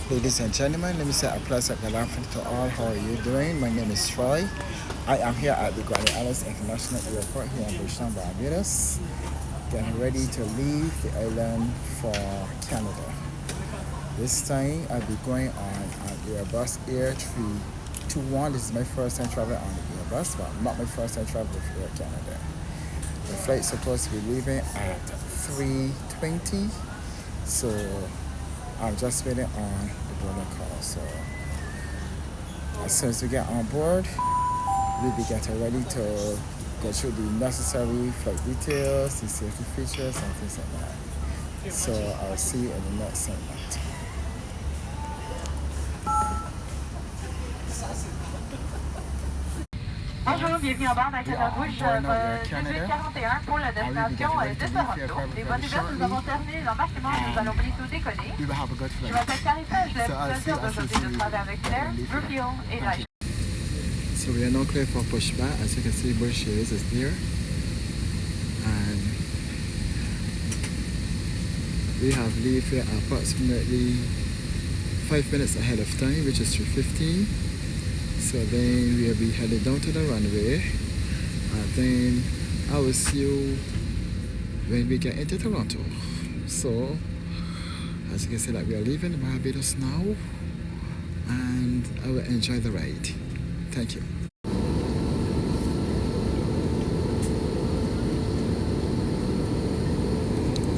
Ladies and gentlemen, let me say a pleasant good afternoon to all. How are you doing? My name is Troy. I am here at the YYZ International Airport here in Rouge, Barbados, getting ready to leave the island for Canada. This time I'll be going on an Airbus Air 321. This is my first time traveling on the Airbus, but not my first time traveling with Air Canada. The flight's supposed to be leaving at 3:20, so I'm just waiting on the boarding call. So as soon as we get on board, we'll be getting ready to go through the necessary flight details, the safety features, and things like that. So I'll see you in the next segment. Bonjour, bienvenue à bord d'Académie Rouge 1841 pour la destination de Toronto. Les bonnes nouvelles, nous avons terminé l'embarquement, nous allons bientôt décoller. Je m'appelle Carissa, je vais vous d'aujourd'hui de travailler avec Claire, Refuel et Rouge. So we are now clear for pushback. As you can see, YYZ is there. And we have leave here approximately 5 minutes ahead of time, which is 3:15. So then we'll be headed down to the runway, and then I will see you when we get into Toronto. So as you can see, we are leaving Barbados now, and I will enjoy the ride. Thank you.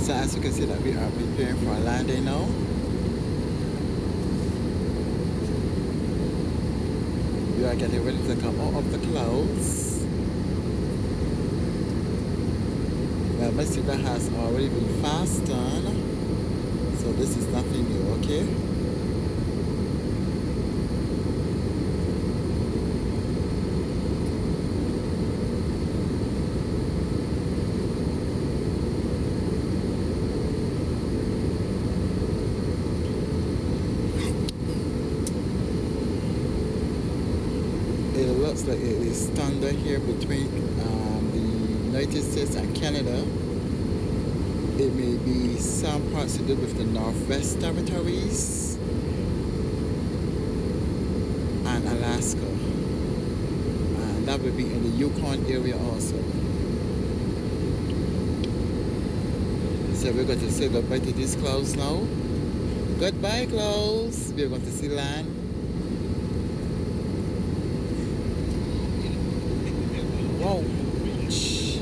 So as you can see, we are preparing for a landing now. We are getting ready to come out of the clouds. Well, my seatbelt has already been fastened, so this is nothing new, okay? It looks like it is standard here between the United States and Canada. It may be some parts to do with the Northwest Territories and Alaska, and that will be in the Yukon area also. So we're going to say goodbye to these clouds now. Goodbye, clouds. We're going to see land. Whoa. Shh.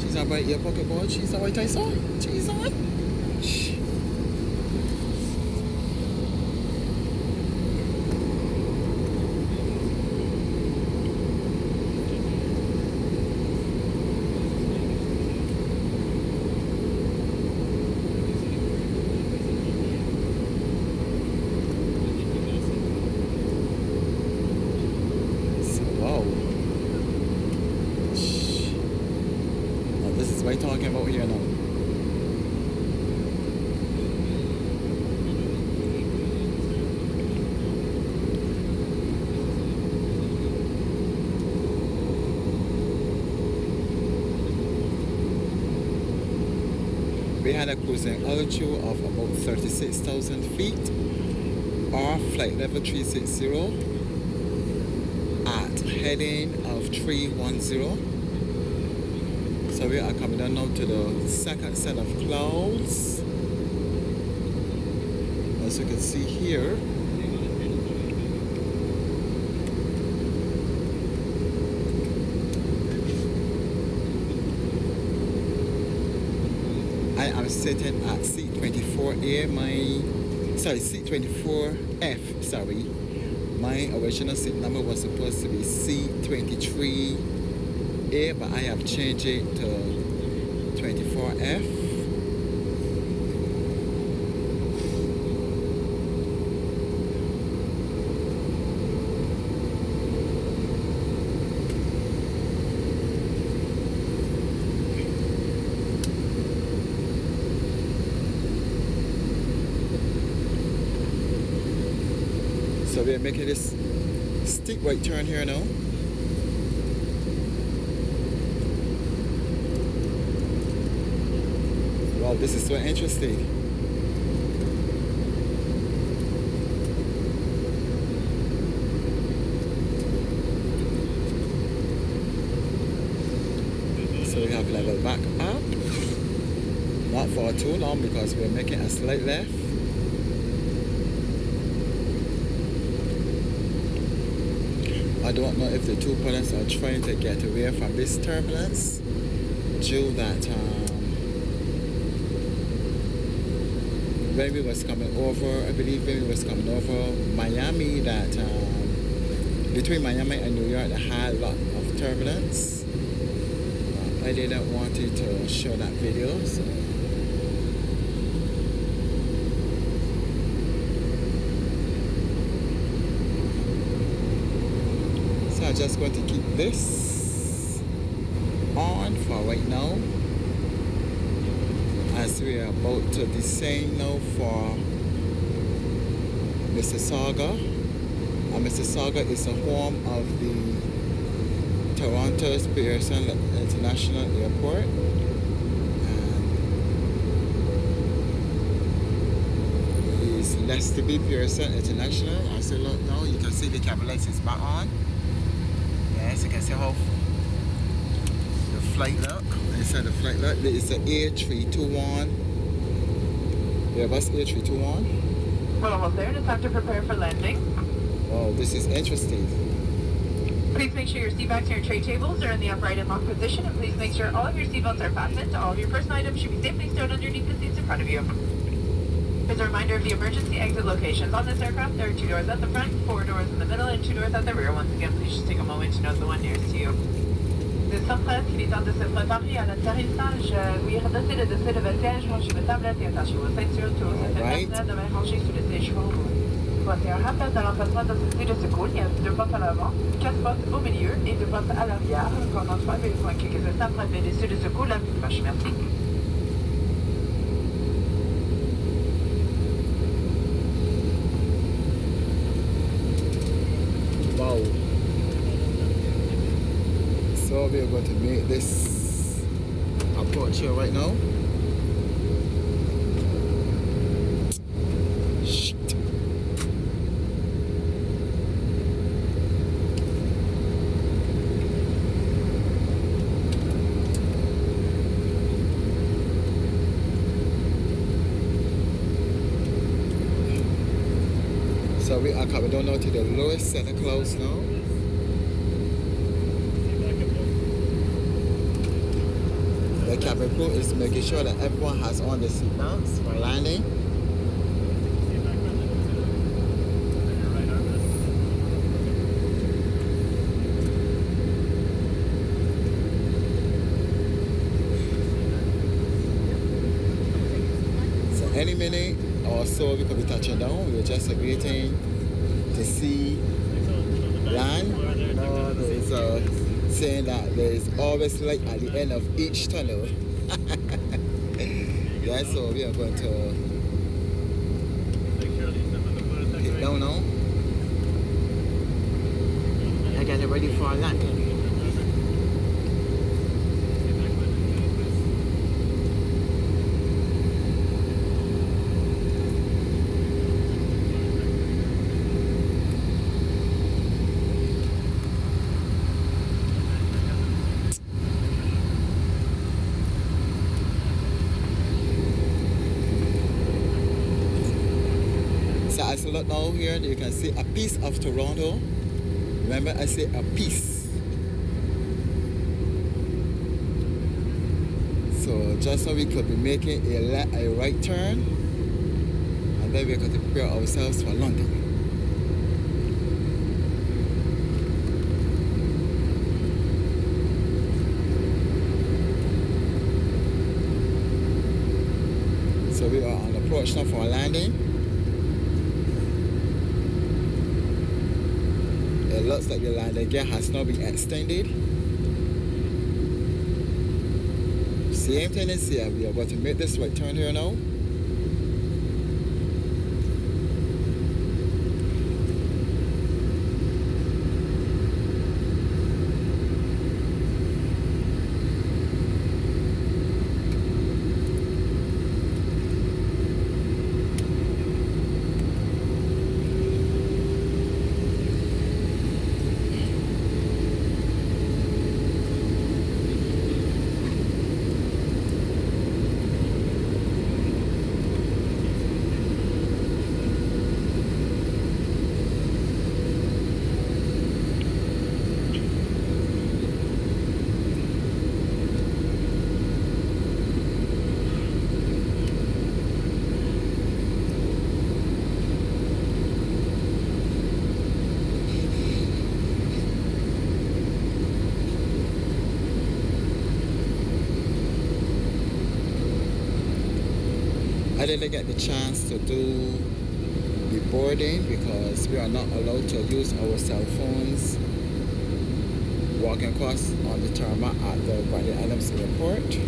She's not right here, pocket boy. She's not right, Tyson. She's on. Shh. This is what I'm talking about here now. We had a cruising altitude of about 36,000 feet, or flight level 360 at heading of 310. So we are coming down now to the second set of clouds. As you can see here, I am sitting at seat 24A, seat 24F, sorry. My original seat number was supposed to be seat 23A, but I have changed it to 24F. So we're making this steep right turn here now. Wow, this is so interesting. level back up. Not for too long because we're making a slight left. I don't know if the two pilots are trying to get away from this turbulence due that when we was coming over, I believe when we was coming over Miami, that between Miami and New York, they had a lot of turbulence. I didn't want it to show that video, so. So I'm just going to keep this on for right now, as we are about to descend now for Mississauga. And Mississauga is the home of the Toronto's Pearson International Airport. And it's Lester B. Pearson International. As you look now, you can see the camera lights is back on. Yes, you can see how the flight look. Inside the flight look, there is an A321. Airbus A321. Well, almost there. It's time to prepare for landing. Oh, this is interesting. Please make sure your seat backs and your tray tables are in the upright and locked position, and please make sure all of your seatbelts are fastened. All of your personal items should be safely stowed underneath the seats in front of you. As a reminder of the emergency exit locations on this aircraft, there are 2 doors at the front, 4 doors in the middle, and 2 doors at the rear. Once again, please just take a moment to note the one nearest to you. Nous sommes prêts, il est temps de se préparer à l'atterrissage. Oui, redressez le dossier de votre siège, rangez vos tablettes et attachez vos ceintures. Tous vos personnels devraient ranger sous le siège pour vous. Voici un rappel de l'emplacement de ce de secours. Il y a 2 portes à l'avant, 4 portes au milieu et 2 portes à l'arrière. Pendant 3 minutes, quelques instants pour appeler les de secours la plus proche. Merci. Wow. So we are going to make this approach here right now. Shit. So we are coming down now to the lowest center close now. The cabin crew is making sure that everyone has on the seatbelts for landing. So any minute or so we could be touching down. We're just waiting to see land. There's a saying that there is always light at the end of each tunnel. Yeah, so we are going to hit down now and get ready for our landing. As you look now here, you can see a piece of Toronto. Remember, I say a piece. So just so we could be making a right turn, and then we're going to prepare ourselves for London. So we are on approach now for landing. It looks like the landing gear has now been extended. Same tendency, we are going to make this right turn here now. didn't get the chance to do the boarding because we are not allowed to use our cell phones walking across on the tarmac at the Barbados Islands Airport.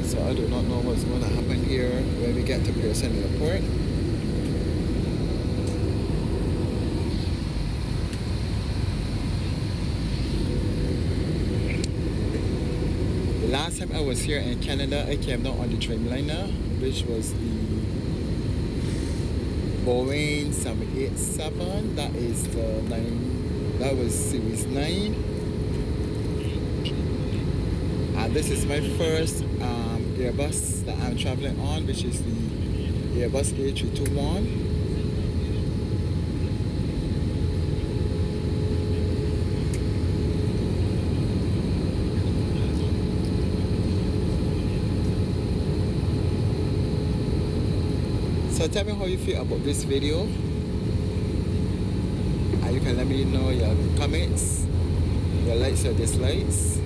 So I do not know what's going to happen here when we get to Pearson Airport. The last time I was here in Canada, I came down on the Dreamliner, which was the Boeing 787. That is the that was Series 9. And this is my first Airbus that I'm traveling on, which is the Airbus A321. So tell me how you feel about this video, and you can let me know your comments, your likes or dislikes.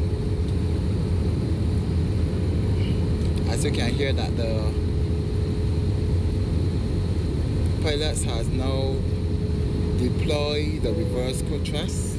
As you can hear that the pilots has now deployed the reverse crew thrust.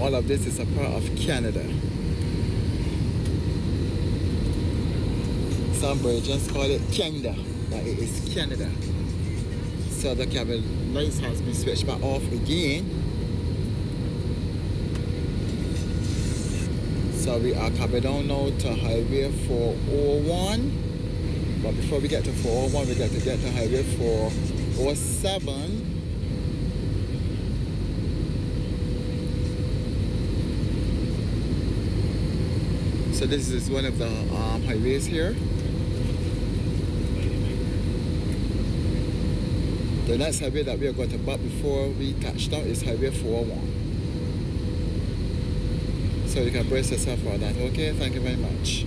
All of this is a part of Canada. Some Belgians call it Canada, but it is Canada. So the cabin lights has been switched back off again. So we are coming down now to Highway 401. But before we get to 401, we got to get to Highway 407. So this is one of the highways here. The next highway that we are going to butt before we touch down is Highway 401. So you can brace yourself for that. Okay, thank you very much.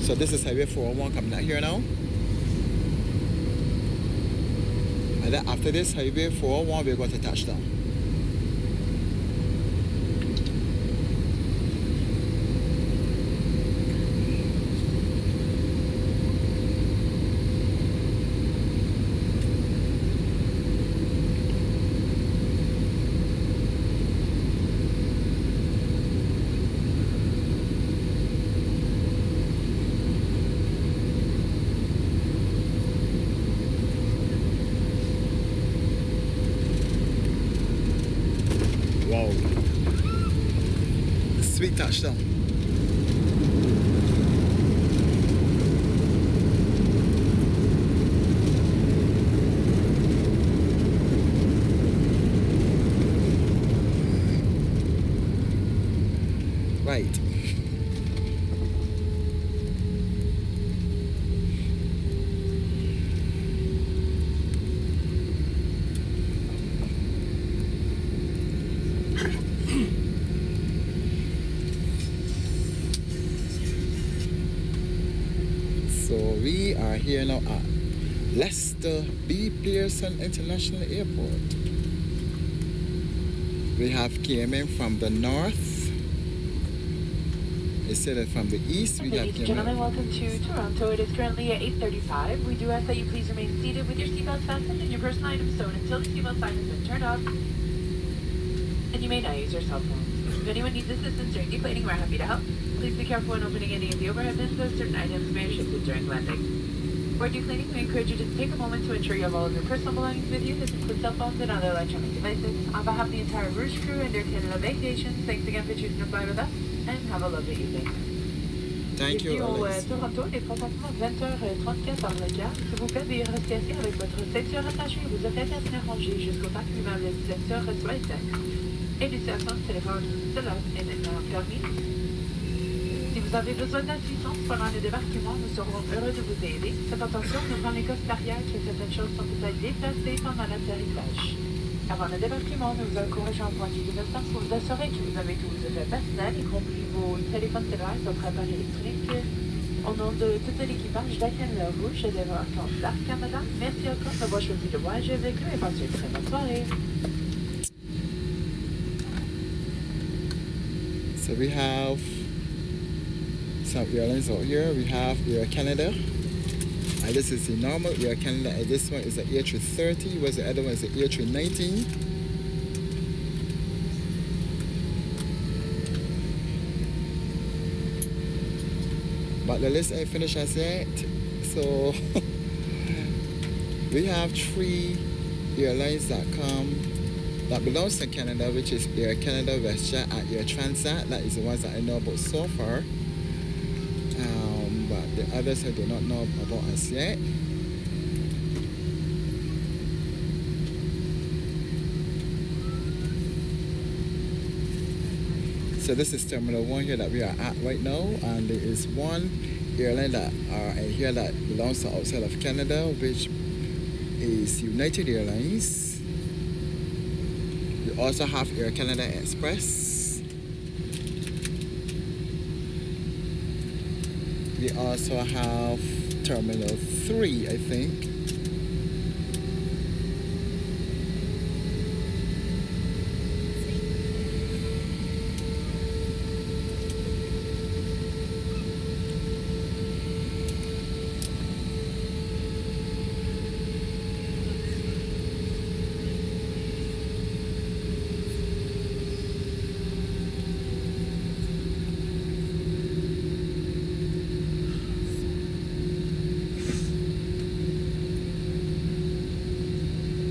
So this is Highway 401 coming out here now. And then after this Highway 401, we're going to touch down. Wow. Sweet touchdown. Right. So we are here now at Lester B. Pearson International Airport. We have came in from the north. Instead of from the east, we Ladies and gentlemen, welcome to Toronto. It is currently at 8:35. We do ask that you please remain seated with your seatbelts fastened and your personal items stowed until the seatbelt sign has been turned off. And you may now use your cell phones. If anyone needs assistance during deplaning, we're happy to help. Please be careful when opening any of the overhead bins, as certain items may have shifted during landing. For decleaning, we encourage you to take a moment to ensure you have all of your personal belongings with you. This includes cell phones and other electronic devices. On behalf of the entire Rouge crew and Air Canada Vacation, thanks again for choosing to fly with us, and have a lovely evening. Thank you, Alice. Toronto, il est présentement 20h34 par le quart. S'il vous plaît, veuillez rester assis avec votre ceinture attachée et vos affaires à bien rangées jusqu'au temps que l'immeuble de ceinture soit éteint. Et l'utilisation du téléphone cellulaire est maintenant permis. Si vous avez besoin d'assistance pendant le débarquement, nous serons heureux de vous aider. Faites attention, devant les coffres arrière, que certaines choses sont peut-être déplacées pendant l'atterrissage. Avant le débarquement, nous vous encourageons à prendre quelques instants pour vous assurer que vous avez tous vos effets personnels, y compris vos téléphones cellulaires et autres appareils électroniques. Au nom de tout l'équipage d'Aquin Rouge et de Air Canada, merci encore d'avoir choisi de voyager avec nous et passez une très bonne soirée. So we have some airlines out here. We have Air Canada. And this is the normal Air Canada. And this one is the A330, whereas the other one is the A319. But the list ain't finished as yet. So we have 3 airlines that belongs to Canada, which is Air Canada, WestJet, and Air Transat. That is the ones that I know about so far. But the others I do not know about as yet. So this is Terminal 1 here that we are at right now, and there is one airline that are here that belongs to outside of Canada, which is United Airlines. We also have Air Canada Express. We also have Terminal 3, I think.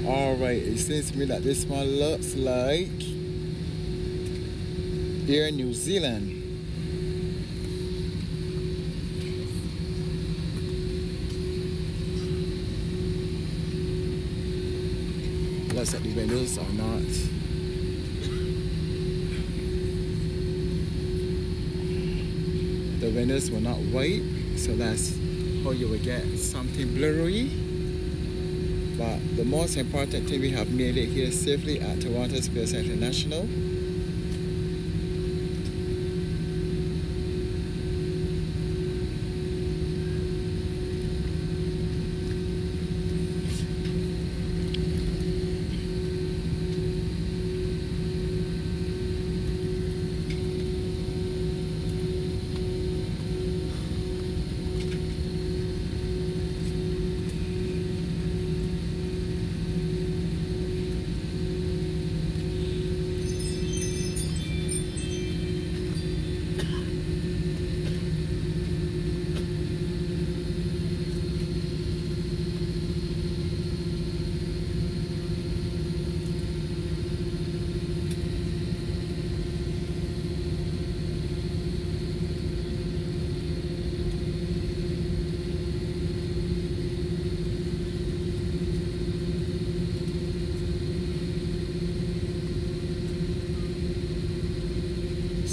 Alright, it seems to me that this one looks like Air New Zealand. Looks like the windows are not. The windows were not white, so that's how you would get something blurry. But the most important thing, we have made it here safely at Toronto Space International.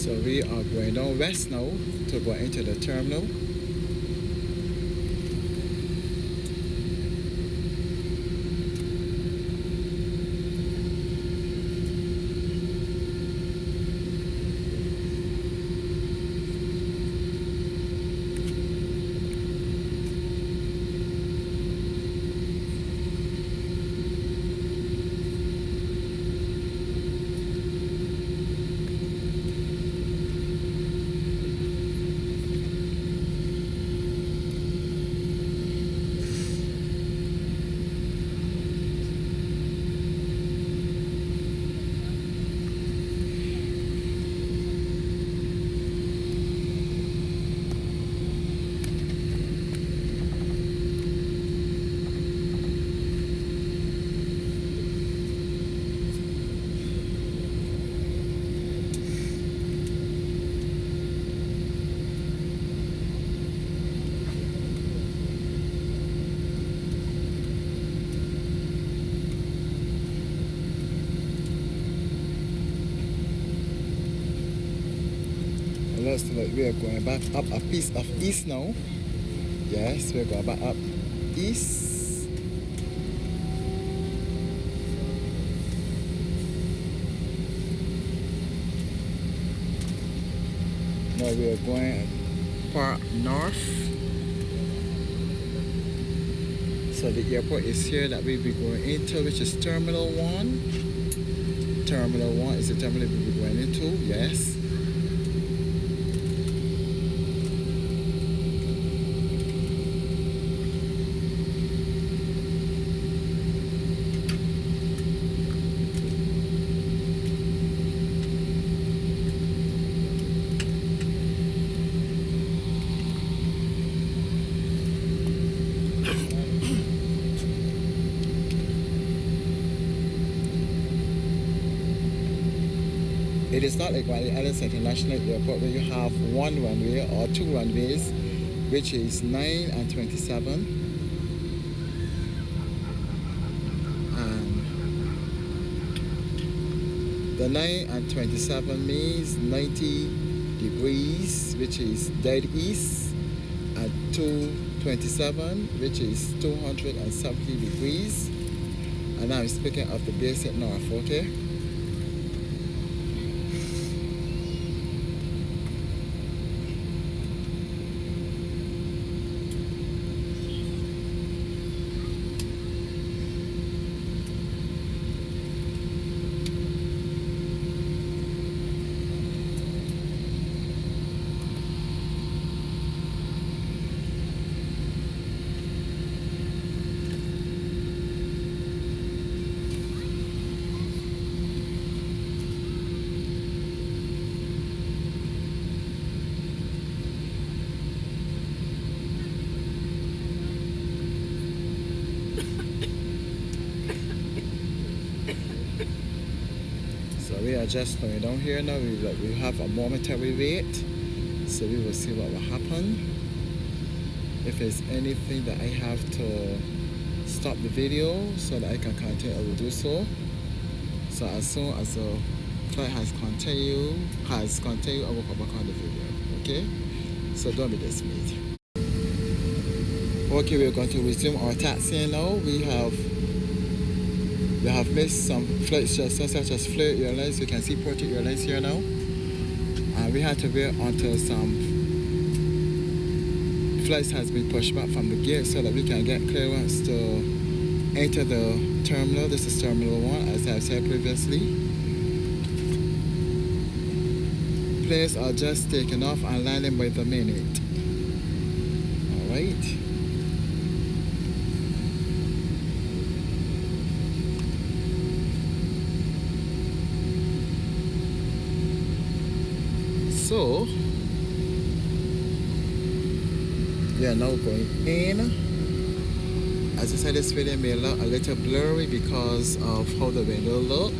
So we are going down west now to go into the terminal. looks like we are going back up a piece of east now. Yes, we're going back up east. Now we are going far north. So the airport is here that we'll be going into, which is Terminal 1. Terminal 1 is the terminal we'll be going into, yes. It is not like YYZ International Airport where you have one runway or two runways, which is 9 and 27. And the 9 and 27 means 90 degrees, which is dead east, and 227, which is 270 degrees. And I'm speaking of the basic north, okay? So we are just going down here now. We have a momentary wait, so we will see what will happen. If there's anything that I have to stop the video so that I can continue, I will do so. So as soon as the flight has continued, I will come back on the video. Okay? So don't be dismayed. Okay, we're going to resume our taxiing now. We have missed some flights such as Flight Airlines. You can see Portugal Airlines here now. And we had to wait until some flights has been pushed back from the gate so that we can get clearance to enter the terminal. This is Terminal 1, as I've said previously. Planes are just taking off and landing by the minute. Alright. So we are now going in. As I said, this video may look a little blurry because of how the window look.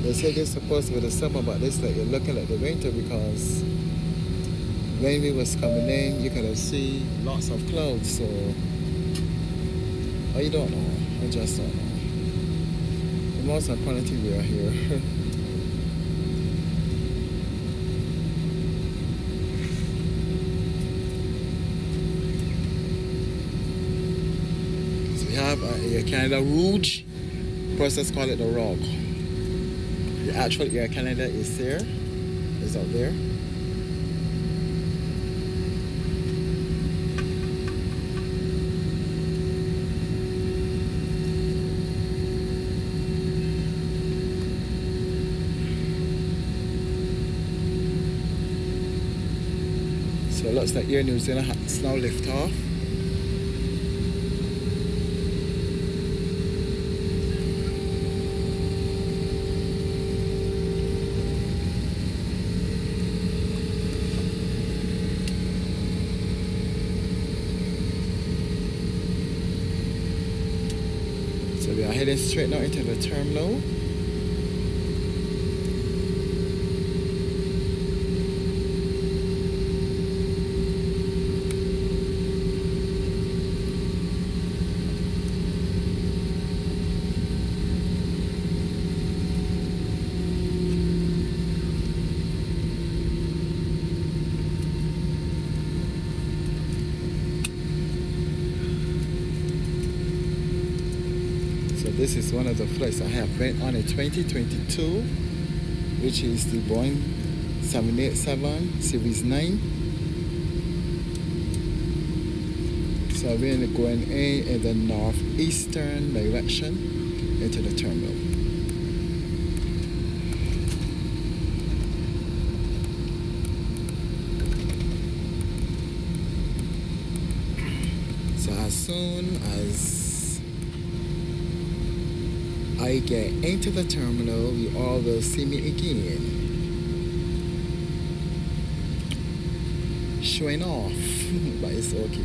They said it's supposed to be the summer, but this like you're looking at the winter because when we was coming in, you could have seen lots of clouds. So I don't know. I just don't know. The most important thing, we are here. So we have Air Canada Rouge. Process call it the Rouge. The actual Air Canada is there, is out there. So it looks like Air New Zealand has now lift off. So we are heading straight now into the terminal. This is one of the flights I have went on in 2022, which is the Boeing 787 Series 9. So we're going in the northeastern direction into the terminal. So as soon as I get into the terminal, you all will see me again, showing off, but it's okay.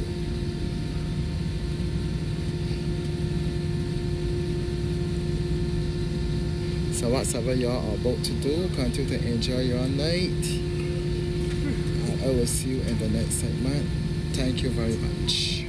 So whatever y'all are about to do, continue to enjoy your night, and I will see you in the next segment. Thank you very much.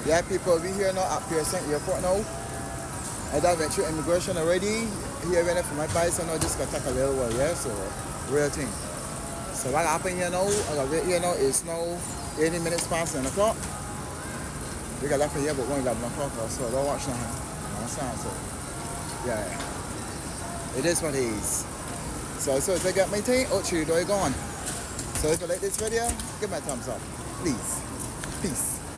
Yeah, people, we here now at Pearson Airport now. I done went through immigration already. Here waiting for my bike, so now just gonna take a little while, yeah, so real thing. So what happened here now, here now is now 80 minutes past 9 o'clock. We got left here about 11 o'clock, so don't watch now. Understand? So yeah, it is what it is. So as soon as I get my thing, oh, you do it gone. So if you like this video, give me a thumbs up, please. Peace.